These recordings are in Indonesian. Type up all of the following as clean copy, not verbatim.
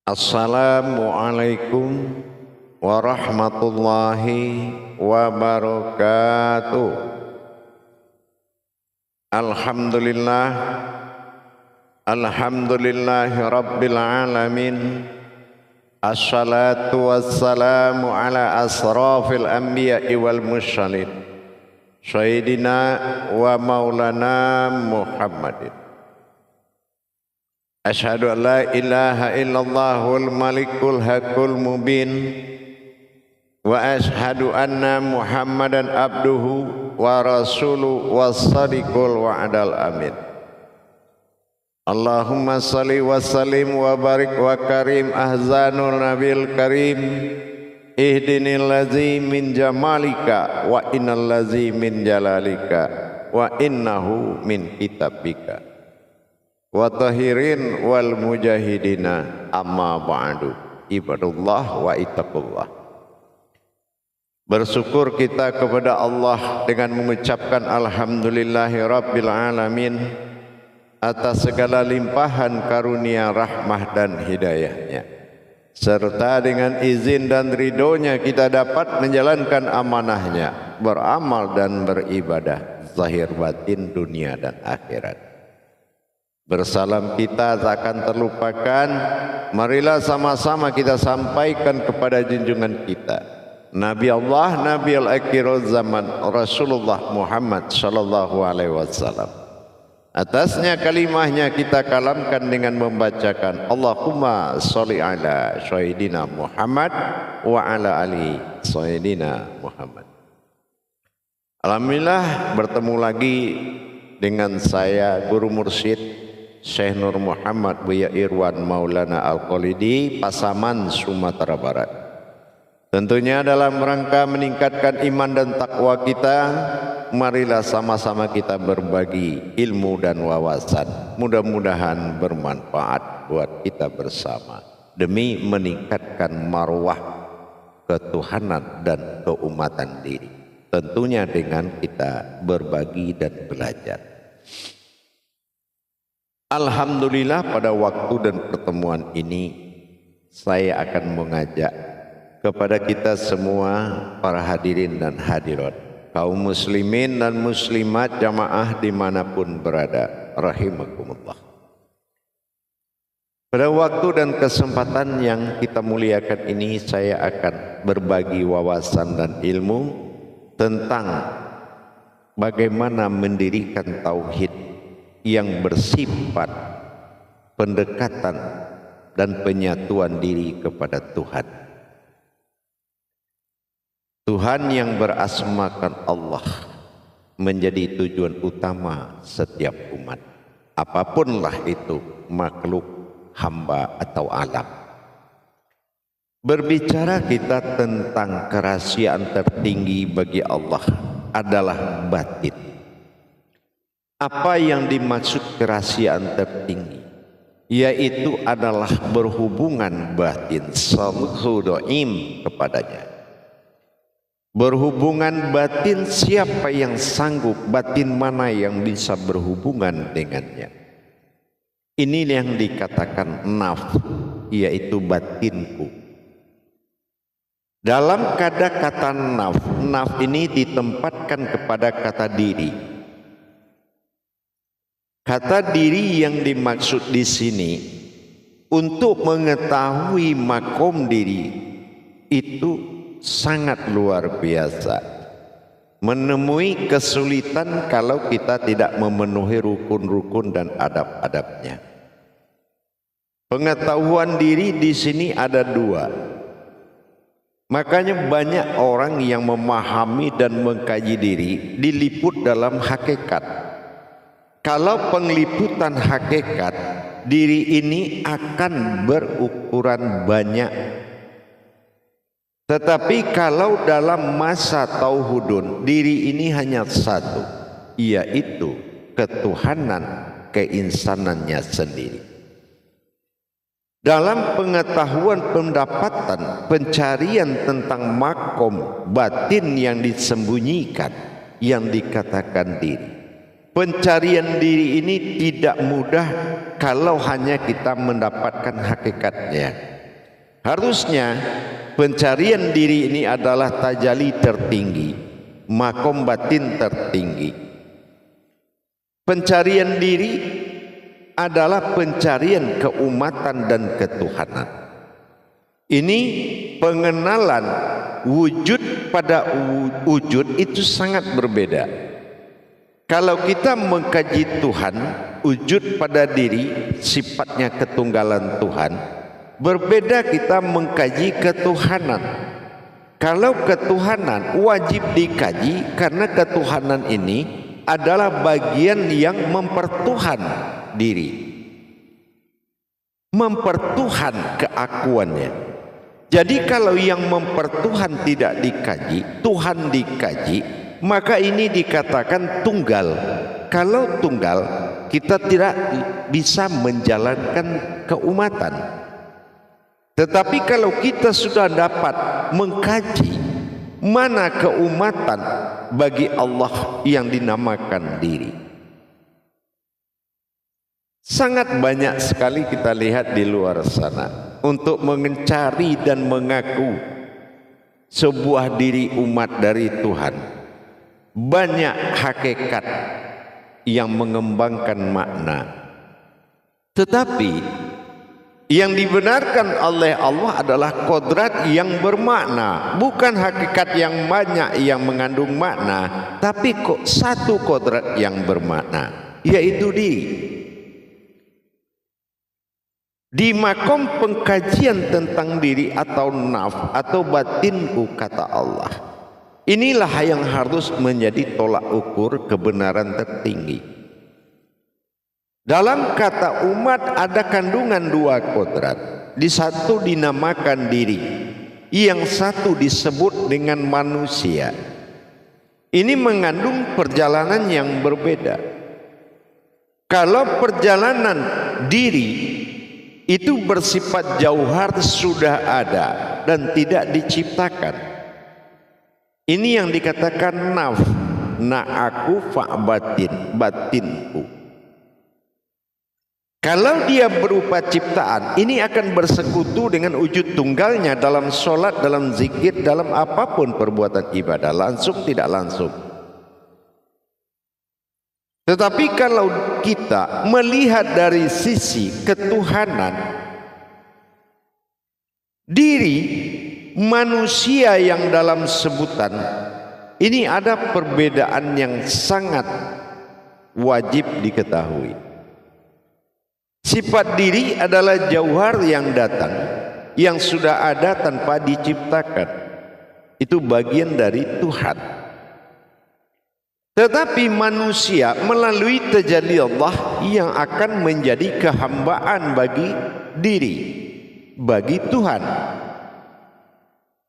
Assalamualaikum warahmatullahi wabarakatuh. Alhamdulillah, alhamdulillahi rabbil alamin. Assalatu wassalamu ala asrafil anbiya'i wal mursalin Sayyidina wa maulana Muhammadin. Asyhadu an la ilaha illallahul malikul haqqul mubin wa asyhadu anna Muhammadan abduhu wa rasuluhu was-sadiqul wa'dal amin. Allahumma salli wa sallim wa barik wa karim ahzanul nabil karim ihdinil ladzi min jamalika wa innal ladzi min jalalika wa innahu min kitabika wa tahirin wal mujahidina amma ba'du. Ibadullah wa ittaqullah. Bersyukur kita kepada Allah dengan mengucapkan alhamdulillahi rabbil alamin atas segala limpahan karunia rahmah dan hidayahnya, serta dengan izin dan ridhonya kita dapat menjalankan amanahnya, beramal dan beribadah zahir batin dunia dan akhirat. Bersalam kita tak akan terlupakan. Marilah sama-sama kita sampaikan kepada junjungan kita, Nabi Allah, Nabi al-akhirul zaman, Rasulullah Muhammad sallallahu alaihi wasallam. Atasnya kalimahnya kita kalamkan dengan membacakan Allahumma sholli ala sayyidina Muhammad wa ala ali sayyidina Muhammad. Alhamdulillah bertemu lagi dengan saya Guru Mursyid Syekh Nur Muhammad Buya Irwan Maulana Al-Qalidi, Pasaman, Sumatera Barat. Tentunya dalam rangka meningkatkan iman dan takwa kita, marilah sama-sama kita berbagi ilmu dan wawasan. Mudah-mudahan bermanfaat buat kita bersama demi meningkatkan marwah ketuhanan dan keumatan diri. Tentunya dengan kita berbagi dan belajar. Alhamdulillah, pada waktu dan pertemuan ini saya akan mengajak kepada kita semua para hadirin dan hadirat, kaum muslimin dan muslimat jamaah dimanapun berada, rahimakumullah. Pada waktu dan kesempatan yang kita muliakan ini, saya akan berbagi wawasan dan ilmu tentang bagaimana mendirikan tauhid yang bersifat pendekatan dan penyatuan diri kepada Tuhan. Tuhan yang berasmakan Allah menjadi tujuan utama setiap umat, apapunlah itu, makhluk, hamba atau alam. Berbicara kita tentang kerahasiaan tertinggi bagi Allah adalah batin. Apa yang dimaksud kerahasiaan tertinggi? Yaitu adalah berhubungan batin salhudoim kepadanya. Berhubungan batin, siapa yang sanggup, batin mana yang bisa berhubungan dengannya? Ini yang dikatakan nafsu, yaitu batinku. Dalam kata naf ini ditempatkan kepada kata diri. Kata diri yang dimaksud di sini untuk mengetahui makom diri itu sangat luar biasa. Menemui kesulitan kalau kita tidak memenuhi rukun-rukun dan adab-adabnya. Pengetahuan diri di sini ada dua. Makanya banyak orang yang memahami dan mengkaji diri diliput dalam hakikat. Kalau pengliputan hakikat, diri ini akan berukuran banyak. Tetapi kalau dalam masa tauhudun, diri ini hanya satu, yaitu ketuhanan, keinsanannya sendiri. Dalam pengetahuan pendapatan, pencarian tentang makom batin yang disembunyikan, yang dikatakan diri. Pencarian diri ini tidak mudah kalau hanya kita mendapatkan hakikatnya. Harusnya pencarian diri ini adalah tajalli tertinggi, makom batin tertinggi. Pencarian diri adalah pencarian keumatan dan ketuhanan. Ini pengenalan wujud pada wujud itu sangat berbeda. Kalau kita mengkaji Tuhan, wujud pada diri, sifatnya ketunggalan Tuhan, berbeda kita mengkaji ketuhanan. Kalau ketuhanan wajib dikaji karena ketuhanan ini adalah bagian yang mempertuhan diri, mempertuhan keakuannya. Jadi kalau yang mempertuhan tidak dikaji, Tuhan dikaji, maka ini dikatakan tunggal. Kalau tunggal, kita tidak bisa menjalankan keumatan. Tetapi kalau kita sudah dapat mengkaji mana keumatan bagi Allah yang dinamakan diri, sangat banyak sekali kita lihat di luar sana untuk mencari dan mengaku sebuah diri umat dari Tuhan. Banyak hakikat yang mengembangkan makna, tetapi yang dibenarkan oleh Allah adalah kodrat yang bermakna, bukan hakikat yang banyak yang mengandung makna, tapi kok satu kodrat yang bermakna, yaitu diri. Di makom pengkajian tentang diri atau naf atau batinku, kata Allah, inilah yang harus menjadi tolak ukur kebenaran tertinggi. Dalam kata umat ada kandungan dua kodrat. Di satu dinamakan diri, yang satu disebut dengan manusia. Ini mengandung perjalanan yang berbeda. Kalau perjalanan diri itu bersifat jauhar, sudah ada dan tidak diciptakan. Ini yang dikatakan naf, aku fa'batin, batinku. Kalau dia berupa ciptaan, ini akan bersekutu dengan wujud tunggalnya dalam sholat, dalam zikir, dalam apapun perbuatan ibadah, langsung tidak langsung. Tetapi kalau kita melihat dari sisi ketuhanan, diri manusia yang dalam sebutan ini ada perbedaan yang sangat wajib diketahui. Sifat diri adalah jauhar yang datang, yang sudah ada tanpa diciptakan. Itu bagian dari Tuhan. Tetapi manusia melalui tajalli Allah yang akan menjadi kehambaan bagi diri, bagi Tuhan.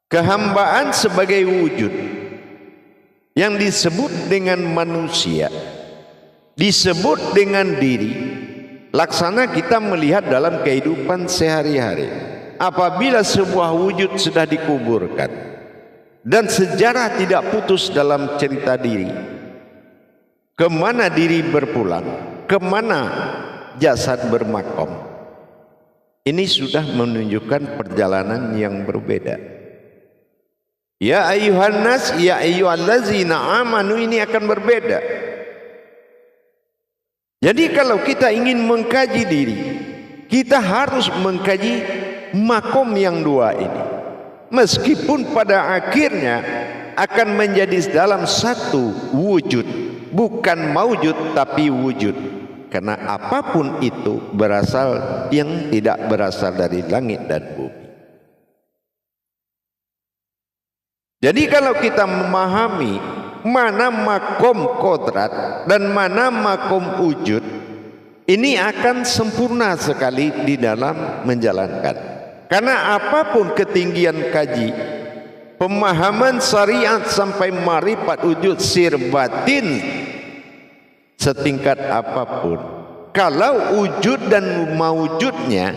Kehambaan sebagai wujud yang disebut dengan manusia, disebut dengan diri. Laksana kita melihat dalam kehidupan sehari-hari. Apabila sebuah wujud sudah dikuburkan dan sejarah tidak putus dalam cerita diri, kemana diri berpulang, kemana jasad bermakom, ini sudah menunjukkan perjalanan yang berbeda. Ya ayyuhan nas, ya ayyuhallazina amanu, ini akan berbeda. Jadi kalau kita ingin mengkaji diri, kita harus mengkaji makom yang dua ini. Meskipun pada akhirnya akan menjadi dalam satu wujud, bukan maujud tapi wujud. Karena apapun itu berasal yang tidak berasal dari langit dan bumi. Jadi kalau kita memahami mana makom kodrat dan mana makom wujud, ini akan sempurna sekali di dalam menjalankan. Karena apapun ketinggian kaji, pemahaman syariat sampai marifat wujud sir batin setingkat apapun, kalau wujud dan maujudnya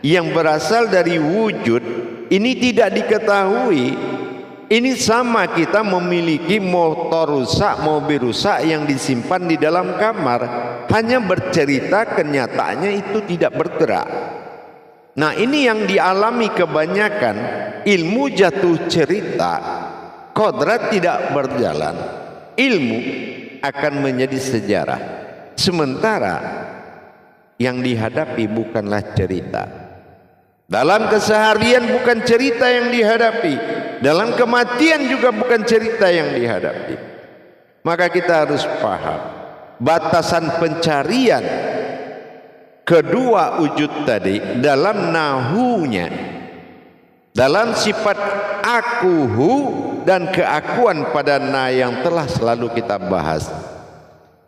yang berasal dari wujud ini tidak diketahui, ini sama kita memiliki motor rusak, mobil rusak yang disimpan di dalam kamar, hanya bercerita, kenyataannya itu tidak bergerak. Nah, ini yang dialami kebanyakan ilmu jatuh cerita, kodrat tidak berjalan, ilmu akan menjadi sejarah. Sementara yang dihadapi bukanlah cerita. Dalam keseharian bukan cerita yang dihadapi, dalam kematian juga bukan cerita yang dihadapi. Maka kita harus paham batasan pencarian kedua wujud tadi dalam nahunya, dalam sifat akuhu dan keakuan pada na yang telah selalu kita bahas.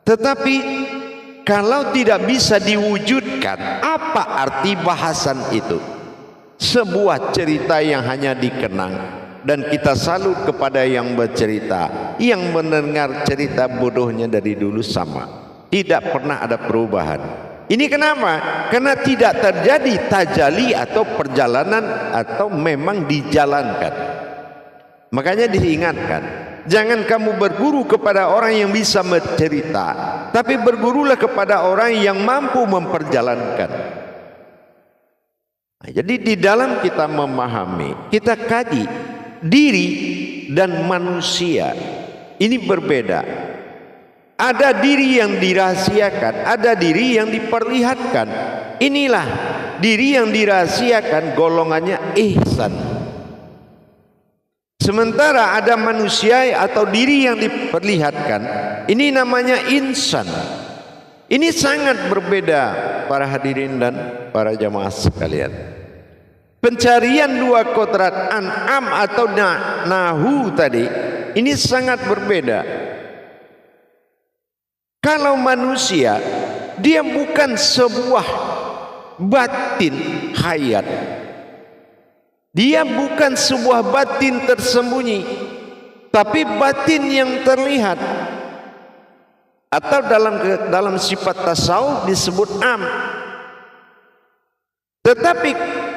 Tetapi kalau tidak bisa diwujudkan, apa arti bahasan itu? Sebuah cerita yang hanya dikenang dan kita salut kepada yang bercerita. Yang mendengar cerita bodohnya dari dulu sama, tidak pernah ada perubahan. Ini kenapa? Karena tidak terjadi tajali atau perjalanan, atau memang dijalankan. Makanya diingatkan, jangan kamu berguru kepada orang yang bisa bercerita, tapi bergurulah kepada orang yang mampu memperjalankan. Nah, jadi di dalam kita memahami, kita kaji diri dan manusia ini berbeda. Ada diri yang dirahasiakan, ada diri yang diperlihatkan. Inilah diri yang dirahasiakan, golongannya ihsan. Sementara ada manusia atau diri yang diperlihatkan, ini namanya insan. Ini sangat berbeda para hadirin dan para jamaah sekalian. Pencarian dua kodrat an'am atau nahu tadi ini sangat berbeda. Kalau manusia, dia bukan sebuah batin hayat, dia bukan sebuah batin tersembunyi, tapi batin yang terlihat. Atau dalam sifat tasawuf disebut am. Tetapi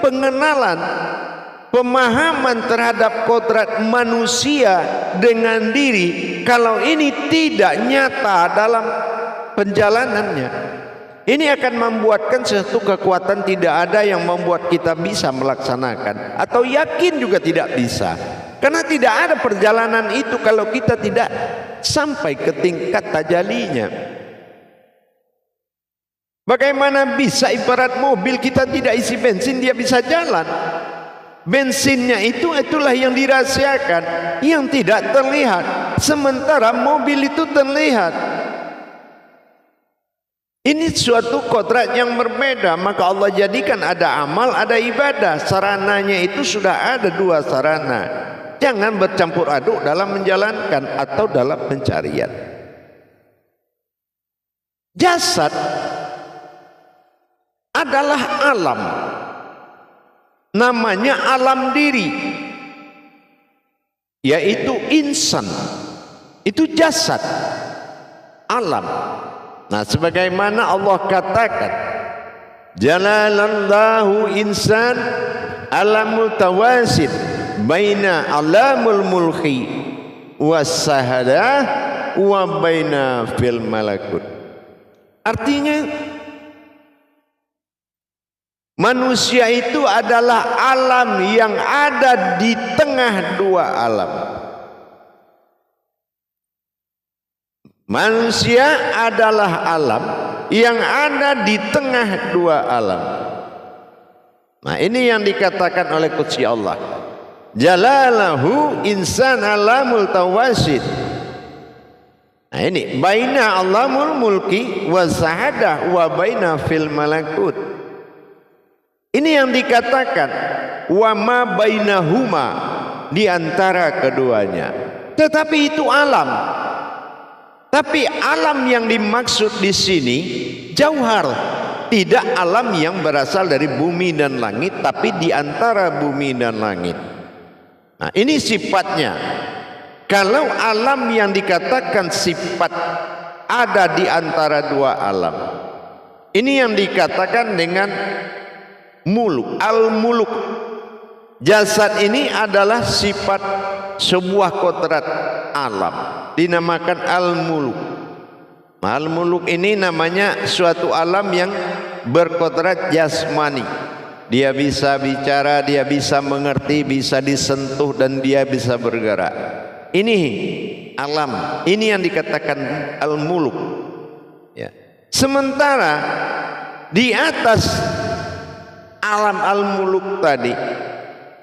pengenalan, pemahaman terhadap kodrat manusia dengan diri, kalau ini tidak nyata dalam penjalanannya, ini akan membuatkan satu kekuatan tidak ada yang membuat kita bisa melaksanakan, atau yakin juga tidak bisa. Karena tidak ada perjalanan itu kalau kita tidak sampai ke tingkat tajalinya. Bagaimana bisa ibarat mobil kita tidak isi bensin dia bisa jalan? Bensinnya itulah yang dirahasiakan, yang tidak terlihat. Sementara mobil itu terlihat. Ini suatu kodrat yang berbeda. Maka Allah jadikan ada amal, ada ibadah. Sarananya itu sudah ada dua sarana. Jangan bercampur aduk dalam menjalankan atau dalam pencarian. Jasad adalah alam, namanya alam diri, yaitu insan. Itu jasad, alam. Nah, sebagaimana Allah katakan, jalalallahu insan alamul tawasid baina alamul mulki wassahadah wa baina fil malakut. Artinya manusia itu adalah alam yang ada di tengah dua alam. Manusia adalah alam yang ada di tengah dua alam. Nah, ini yang dikatakan oleh Qudsi Allah, jalalahu insan alamul tawasid. Nah, ini baina alamul mulki wa sahadah wa baina fil malakut. Ini yang dikatakan wa ma bainahuma, di antara keduanya. Tetapi itu alam. Tapi alam yang dimaksud di sini jauhar, tidak alam yang berasal dari bumi dan langit, tapi di antara bumi dan langit. Nah, ini sifatnya. Kalau alam yang dikatakan sifat ada di antara dua alam, ini yang dikatakan dengan muluk, al-muluk. Jasad ini adalah sifat sebuah kodrat alam, dinamakan al-muluk. Al-muluk ini namanya suatu alam yang berkodrat jasmani, Dia bisa bicara, dia bisa mengerti, bisa disentuh, dan dia bisa bergerak. Ini alam, ini yang dikatakan al-muluk. Ya. Sementara di atas alam al-muluk tadi,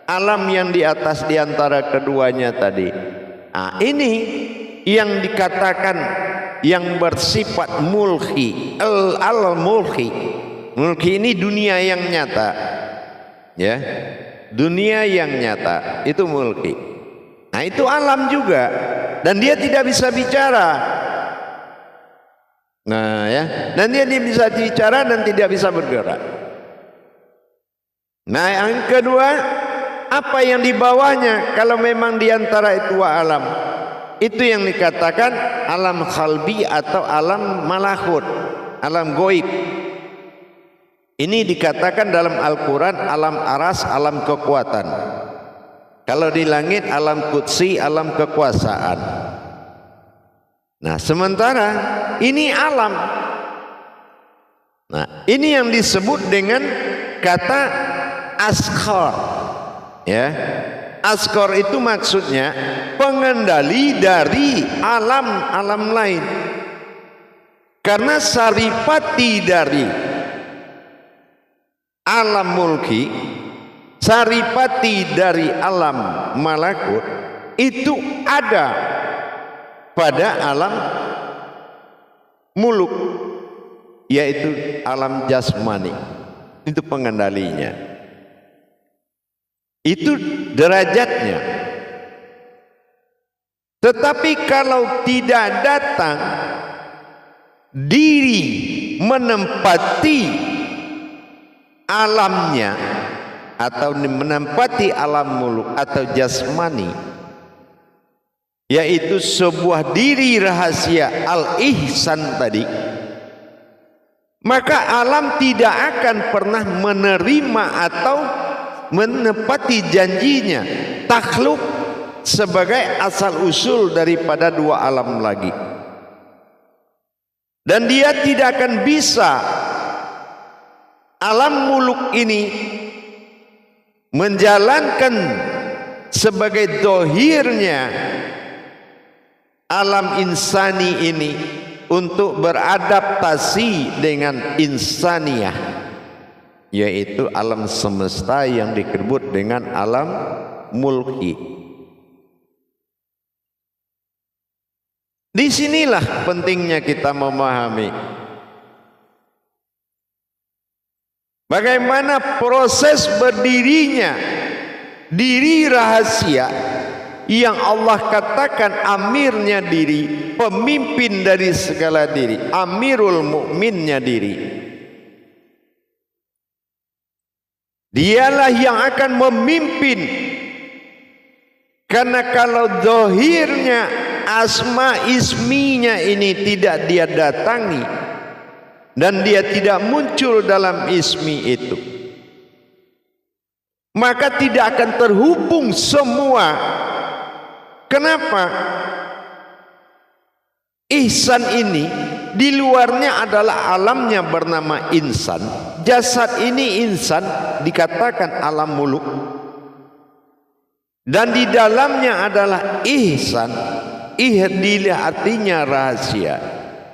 alam yang di atas di antara keduanya tadi, nah, ini yang dikatakan yang bersifat mulki, al-mulki. Mulki ini dunia yang nyata, ya, dunia yang nyata itu mulki. Nah, itu alam juga, dan dia tidak bisa bicara. Nah, ya, dan dia bisa bicara dan tidak bisa bergerak. Nah, yang kedua, apa yang di bawahnya? Kalau memang di antara itu alam, itu yang dikatakan alam khalbi atau alam malakut, alam goib. Ini dikatakan dalam Al-Quran alam aras, alam kekuatan. Kalau di langit alam qudsi, alam kekuasaan. Nah, sementara ini alam. Nah, ini yang disebut dengan kata askor. Ya, askor itu maksudnya pengendali dari alam-alam lain. Karena saripati dari alam mulki, saripati dari alam malakut itu ada pada alam muluk, yaitu alam jasmani. Itu pengendalinya, itu derajatnya. Tetapi kalau tidak datang diri menempati alamnya atau menempati alam muluk atau jasmani, yaitu sebuah diri rahasia al-ihsan tadi, maka alam tidak akan pernah menerima atau menepati janjinya takhluk sebagai asal usul daripada dua alam lagi. Dan dia tidak akan bisa alam muluk ini menjalankan sebagai dohirnya alam insani ini untuk beradaptasi dengan insaniyah, yaitu alam semesta yang disebut dengan alam mulki. Disinilah pentingnya kita memahami bagaimana proses berdirinya diri rahasia yang Allah katakan amirnya diri, pemimpin dari segala diri, amirul mukminnya diri. Dialah yang akan memimpin. Karena kalau zahirnya asma isminya ini tidak dia datangi dan dia tidak muncul dalam ismi itu, maka tidak akan terhubung semua. Kenapa? Ihsan ini di luarnya adalah alamnya bernama insan. Jasad ini insan dikatakan alam muluk, dan di dalamnya adalah ihsan. Ihdilah artinya rahasia.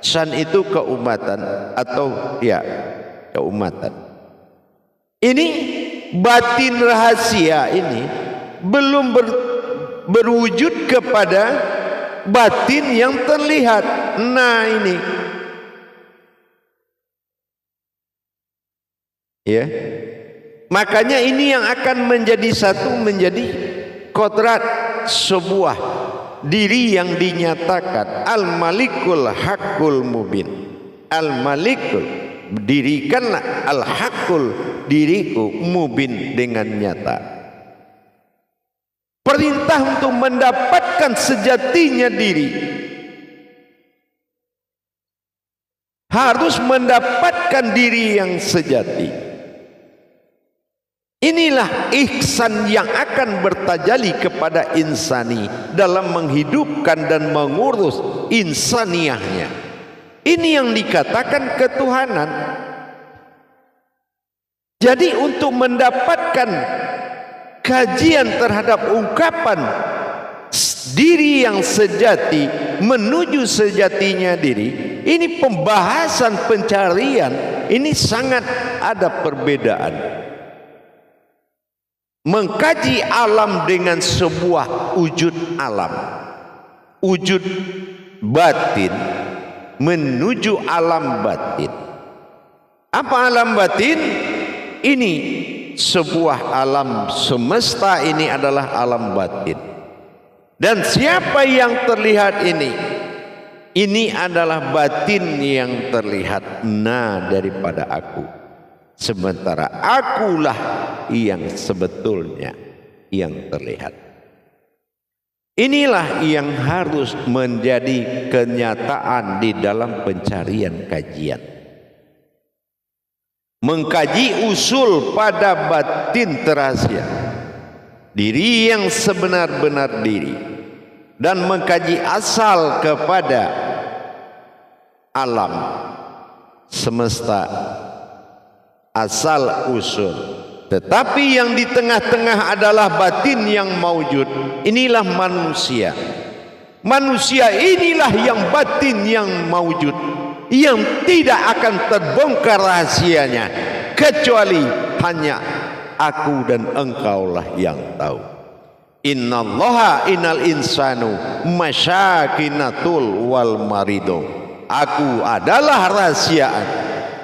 San itu keumatan atau ya keumatan. Ini batin rahasia ini belum berwujud kepada batin yang terlihat. Nah ini ya, makanya ini yang akan menjadi satu, menjadi kodrat sebuah diri yang dinyatakan al-malikul hakul mubin. Al-malikul, dirikanlah al-hakul, diriku, mubin, dengan nyata. Perintah untuk mendapatkan sejatinya diri, harus mendapatkan diri yang sejati. Inilah ihsan yang akan bertajalli kepada insani dalam menghidupkan dan mengurus insaniyahnya. Ini yang dikatakan ketuhanan. Jadi untuk mendapatkan kajian terhadap ungkapan diri yang sejati menuju sejatinya diri, ini pembahasan pencarian, ini sangat ada perbedaan. Mengkaji alam dengan sebuah wujud alam, wujud batin menuju alam batin. Apa alam batin? Ini sebuah alam semesta, ini adalah alam batin. Dan siapa yang terlihat ini? Ini adalah batin yang terlihat daripada aku. Sementara akulah yang sebetulnya yang terlihat. Inilah yang harus menjadi kenyataan di dalam pencarian kajian. Mengkaji usul pada batin terasia, diri yang sebenar-benar diri, dan mengkaji asal kepada alam semesta, asal usul. Tetapi yang di tengah-tengah adalah batin yang maujud. Inilah manusia. Manusia inilah yang batin yang maujud, yang tidak akan terbongkar rahasianya kecuali hanya aku dan engkaulah yang tahu. Innallaha innal insanu masyakinatul wal marido. Aku adalah rahasiaan,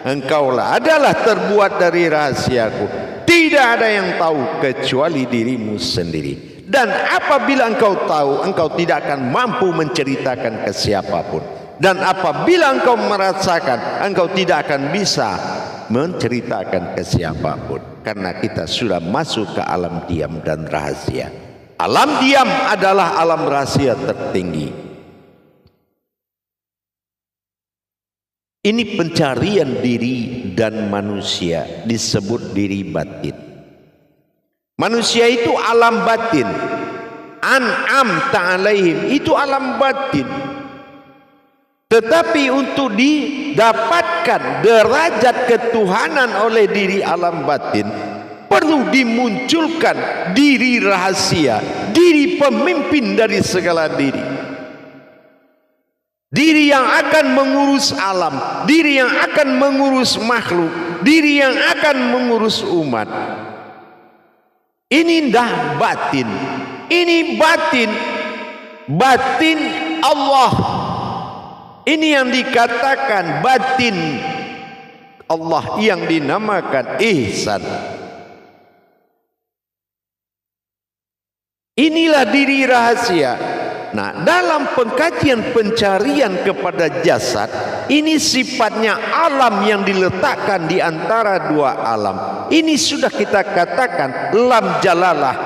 engkaulah adalah terbuat dari rahasiaku. Tidak ada yang tahu kecuali dirimu sendiri. Dan apabila engkau tahu, engkau tidak akan mampu menceritakan ke siapapun. Dan apabila engkau merasakan, engkau tidak akan bisa menceritakan ke siapapun. Karena kita sudah masuk ke alam diam dan rahasia. Alam diam adalah alam rahasia tertinggi. Ini pencarian diri dan manusia, disebut diri batin. Manusia itu alam batin. An'am ta'alaihim, itu alam batin. Tetapi untuk didapatkan derajat ketuhanan oleh diri alam batin, perlu dimunculkan diri rahasia, diri pemimpin dari segala diri. Diri yang akan mengurus alam, diri yang akan mengurus makhluk, diri yang akan mengurus umat. Ini dah batin. Ini batin. Batin Allah. Ini yang dikatakan batin Allah, yang dinamakan ihsan. Inilah diri rahasia. Nah, dalam pengkajian pencarian kepada jasad, ini sifatnya alam yang diletakkan di antara dua alam. Ini sudah kita katakan lam jalalah.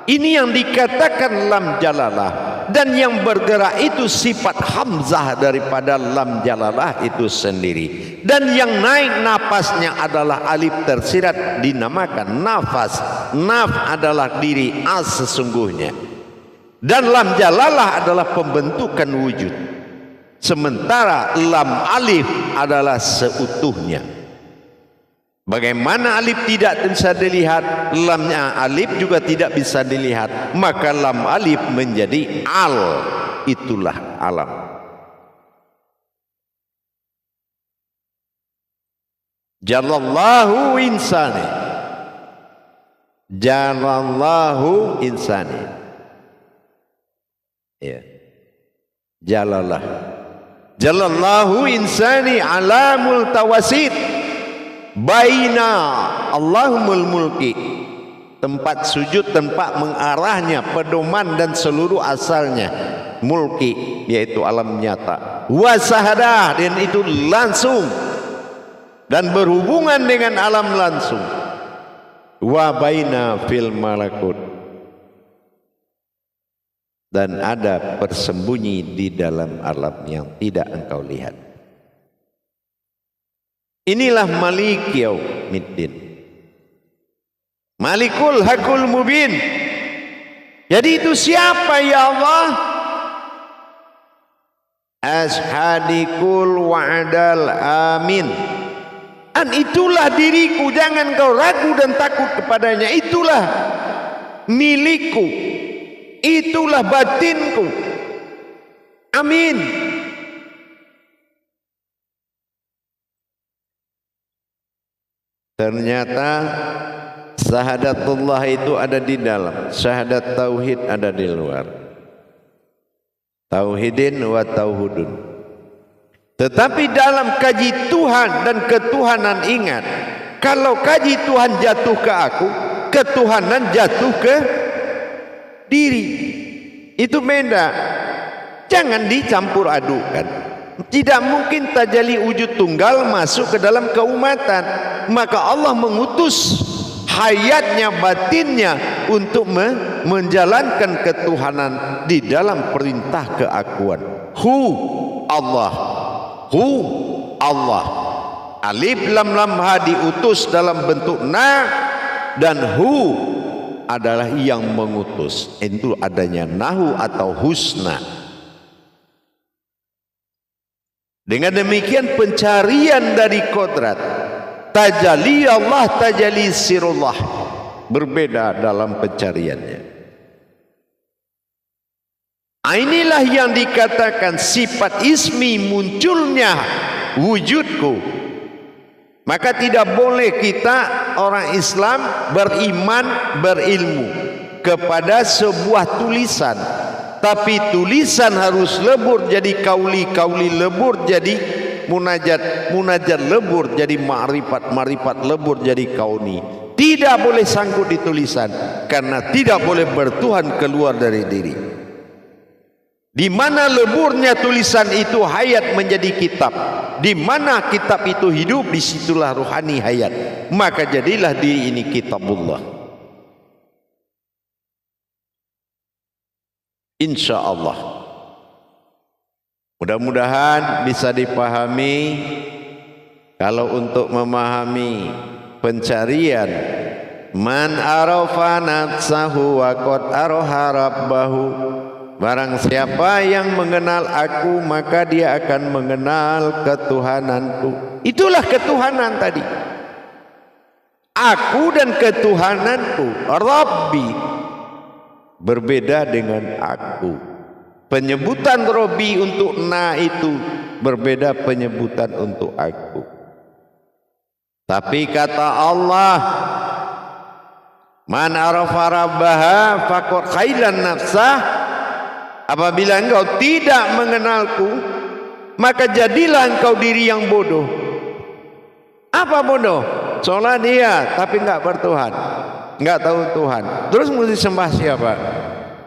Ini yang dikatakan lam jalalah. Dan yang bergerak itu sifat hamzah daripada lam jalalah itu sendiri. Dan yang naik napasnya adalah alif tersirat, dinamakan nafas. Naf adalah diri as sesungguhnya. Dan lam jalalah adalah pembentukan wujud. Sementara lam alif adalah seutuhnya. Bagaimana alif tidak bisa dilihat, lamnya alif juga tidak bisa dilihat, maka lam alif menjadi al. Itulah alam. Jalallahu insani. Jalallahu insani. Ya. Jalalah. Jalallahu insani alamul tawasid baina Allahumul mulki. Tempat sujud, tempat mengarahnya, pedoman dan seluruh asalnya mulki, yaitu alam nyata. Wasahadah, dan itu langsung dan berhubungan dengan alam langsung. Wa baina fil malakut, dan ada tersembunyi di dalam alam yang tidak engkau lihat. Inilah Malik Yaumiddin, Malikul Hakul Mubin. Jadi itu siapa ya Allah? Ashadikul wa'dal amin, itulah diriku, jangan kau ragu dan takut kepadanya. Itulah milikku, itulah batinku. Amin. Ternyata syahadatullah itu ada di dalam, syahadat tauhid ada di luar. Tauhidin wa tauhudun. Tetapi dalam kaji Tuhan dan ketuhanan, ingat, kalau kaji Tuhan jatuh ke aku, ketuhanan jatuh ke diri. Itu beda. Jangan dicampur adukan. Tidak mungkin tajalli wujud tunggal masuk ke dalam keumatan. Maka Allah mengutus hayatnya, batinnya untuk menjalankan ketuhanan di dalam perintah keakuan. Hu Allah, Hu Allah. Alif lam lam ha diutus dalam bentuk na, dan hu adalah yang mengutus. Itu adanya nahu atau husna. Dengan demikian pencarian dari kodrat, tajalli Allah, tajalli sirullah, berbeda dalam pencariannya. Inilah yang dikatakan sifat ismi munculnya wujudku. Maka tidak boleh kita orang Islam beriman, berilmu kepada sebuah tulisan, tapi tulisan harus lebur jadi kauli, kauli lebur jadi munajat, munajat lebur jadi ma'rifat, ma'rifat lebur jadi kauni. Tidak boleh sangkut di tulisan, karena tidak boleh bertuhan keluar dari diri. Di mana leburnya tulisan itu hayat menjadi kitab. Di mana kitab itu hidup, disitulah ruhani hayat. Maka jadilah diri ini kitabullah. Insya Allah. Mudah-mudahan bisa dipahami. Kalau untuk memahami pencarian, man arafa nafsahu wa qad araha rabbahu, barang siapa yang mengenal aku, maka dia akan mengenal ketuhananku. Itulah ketuhanan tadi. Aku dan ketuhananku, Rabbi, berbeda dengan aku. Penyebutan Rabbi untuk na itu berbeda penyebutan untuk aku. Tapi kata Allah, man arafa rabbaha faqad khailan nafsah, apabila engkau tidak mengenalku, maka jadilah engkau diri yang bodoh. Apa bodoh? Sholat dia tapi enggak bertuhan, enggak tahu Tuhan. Terus mesti sembah siapa?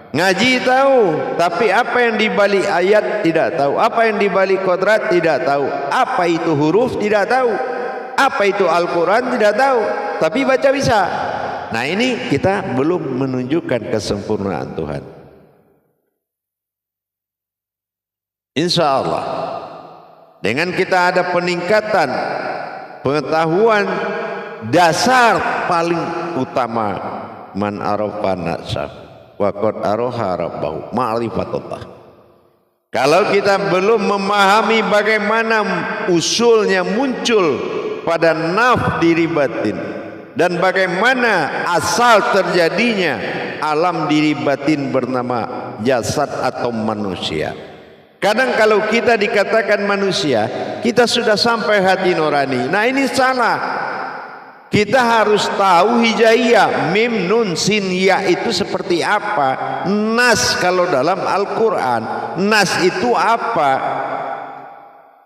Ngaji tahu, tapi apa yang dibalik ayat tidak tahu. Apa yang dibalik kodrat tidak tahu. Apa itu huruf tidak tahu. Apa itu Al-Quran tidak tahu. Tapi baca bisa. Nah ini kita belum menunjukkan kesempurnaan Tuhan. Insya Allah dengan kita ada peningkatan pengetahuan dasar paling utama, man arafa nafsah wa qad araha rabbahu, ma'rifatullah. Kalau kita belum memahami bagaimana usulnya muncul pada naf diri batin dan bagaimana asal terjadinya alam diri batin bernama jasad atau manusia. Kadang kalau kita dikatakan manusia, kita sudah sampai hati nurani. Nah ini salah. Kita harus tahu hijaiyah, mim, nun, sin, ya itu seperti apa. Nas kalau dalam Al-Quran, nas itu apa?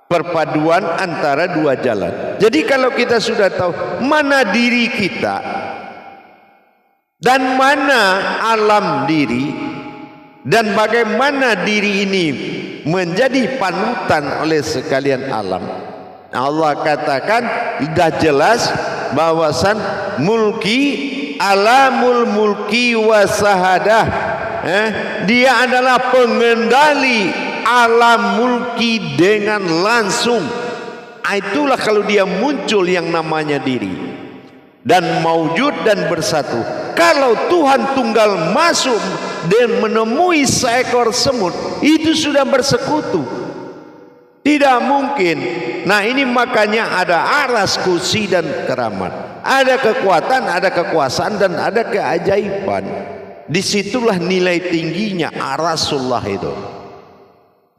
Perpaduan antara dua jalan. Jadi kalau kita sudah tahu mana diri kita dan mana alam diri, dan bagaimana diri ini menjadi panutan oleh sekalian alam, Allah katakan sudah jelas bahwasan mulki alamul mulki wasahadah, dia adalah pengendali alam mulki dengan langsung. Itulah kalau dia muncul yang namanya diri dan maujud dan bersatu. Kalau Tuhan tunggal masuk dan menemui seekor semut, itu sudah bersekutu. Tidak mungkin. Nah ini makanya ada aras, kursi dan keramat. Ada kekuatan, ada kekuasaan dan ada keajaiban. Disitulah nilai tingginya arasullah itu.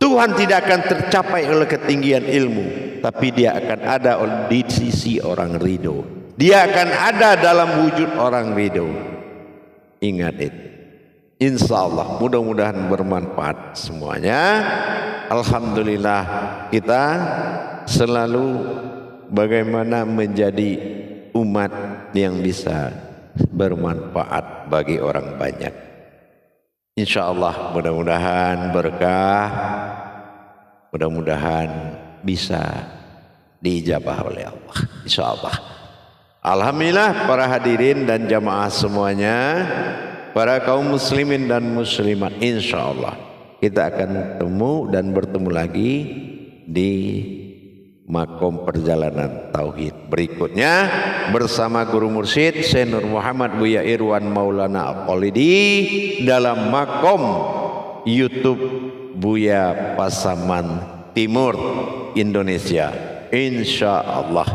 Tuhan tidak akan tercapai oleh ketinggian ilmu, tapi dia akan ada di sisi orang ridho. Dia akan ada dalam wujud orang ridho. Ingat itu. Insya Allah mudah-mudahan bermanfaat semuanya. Alhamdulillah kita selalu bagaimana menjadi umat yang bisa bermanfaat bagi orang banyak. Insya Allah mudah-mudahan berkah, mudah-mudahan bisa diijabah oleh Allah. Insya Allah. Alhamdulillah para hadirin dan jamaah semuanya, para kaum muslimin dan muslimat, insya Allah kita akan ketemu dan bertemu lagi di makom perjalanan tauhid berikutnya bersama guru mursyid Syekh Nur Muhammad Buya Irwan Maulana Al-Qalidi dalam makom YouTube Buya Pasaman Timur Indonesia, insya Allah.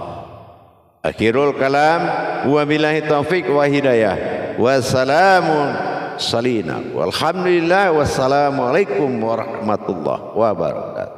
Akhirul kalam, wabillahi taufiq wa hidayah, wassalamun salina, walhamdulillah, wassalamualaikum warahmatullahi wabarakatuh.